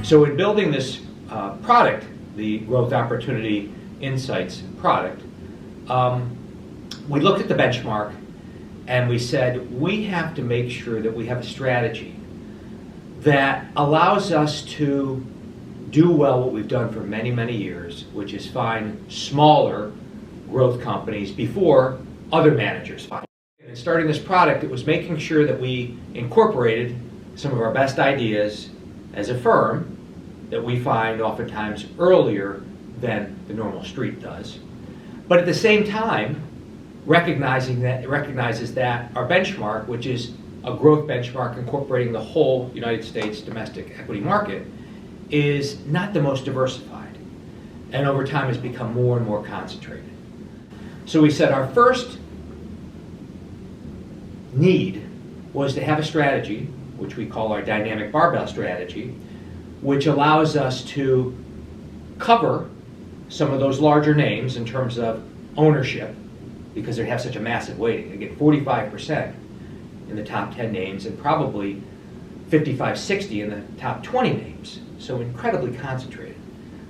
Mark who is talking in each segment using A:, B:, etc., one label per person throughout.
A: So in building this product, the Growth Opportunity Insights product, we looked at the benchmark and we said we have to make sure that we have a strategy that allows us to do well what we've done for many, many years, which is find smaller growth companies before other managers find. In starting this product, it was making sure that we incorporated some of our best ideas as a firm that we find oftentimes earlier than the normal street does. But at the same time, recognizes that our benchmark, which is a growth benchmark incorporating the whole United States domestic equity market, is not the most diversified, and over time has become more and more concentrated. So we said our first need was to have a strategy, which we call our dynamic barbell strategy, which allows us to cover some of those larger names in terms of ownership, because they have such a massive weighting. Again, 45% in the top 10 names and probably 55, 60 in the top 20 names. So incredibly concentrated.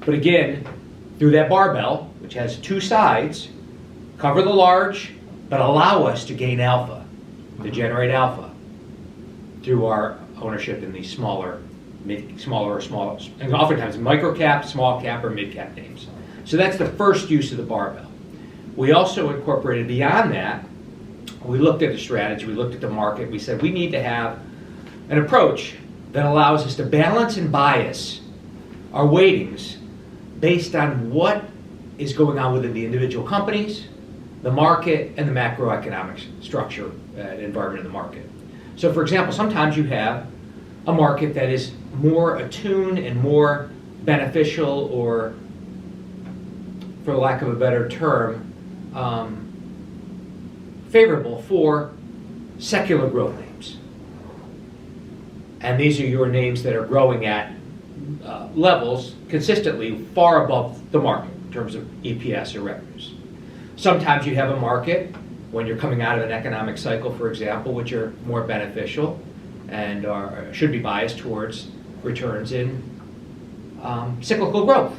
A: But again, through that barbell, which has two sides, cover the large, but allow us to gain alpha, to generate alpha through our ownership in these smaller, and oftentimes micro cap, small cap, or mid cap names. So that's the first use of the barbell. We also incorporated beyond that, we looked at the strategy, we looked at the market, we said we need to have an approach that allows us to balance and bias our weightings based on what is going on within the individual companies, the market, and the macroeconomic structure and environment in the market. So for example, sometimes you have a market that is more attuned and more beneficial, or for lack of a better term, favorable for secular growth names. And these are your names that are growing at levels consistently far above the market in terms of EPS or revenues. Sometimes you have a market when you're coming out of an economic cycle, for example, which are more beneficial and should be biased towards returns in cyclical growth.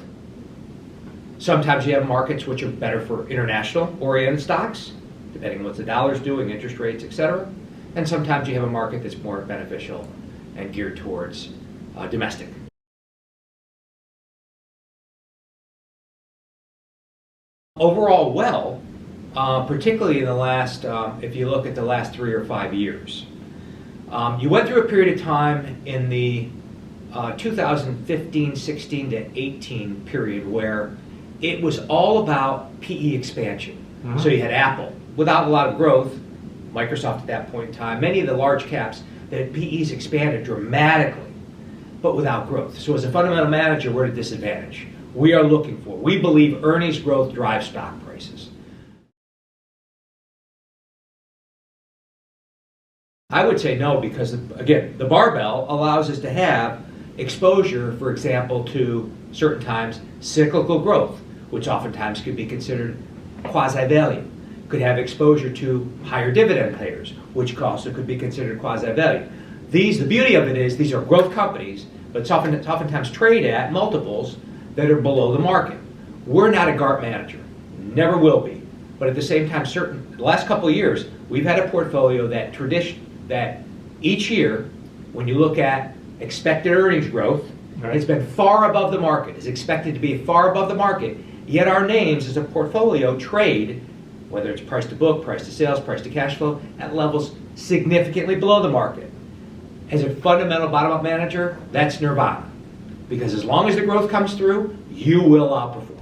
A: Sometimes you have markets which are better for international-oriented stocks, depending on what the dollar's doing, interest rates, etc. And sometimes you have a market that's more beneficial and geared towards domestic. Overall, well, particularly in the last, if you look at the last 3 or 5 years, you went through a period of time in the 2015, 16 to 18 period where it was all about PE expansion. Mm-hmm. So you had Apple, without a lot of growth, Microsoft at that point in time, many of the large caps, that PEs expanded dramatically, but without growth. So as a fundamental manager, we're at a disadvantage. We are looking for, we believe earnings growth drives stock prices. I would say no, because again, the barbell allows us to have exposure, for example, to certain times cyclical growth, which oftentimes could be considered quasi-value. Could have exposure to higher dividend payers, which also could be considered quasi-value. The beauty of it is these are growth companies, but it's oftentimes trade at multiples that are below the market. We're not a GARP manager, never will be. But at the same time, the last couple of years, we've had a portfolio that each year, when you look at expected earnings growth, right, has been far above the market, is expected to be far above the market, yet our names as a portfolio trade, whether it's price to book, price to sales, price to cash flow, at levels significantly below the market. As a fundamental bottom-up manager, that's nirvana. Because as long as the growth comes through, you will outperform.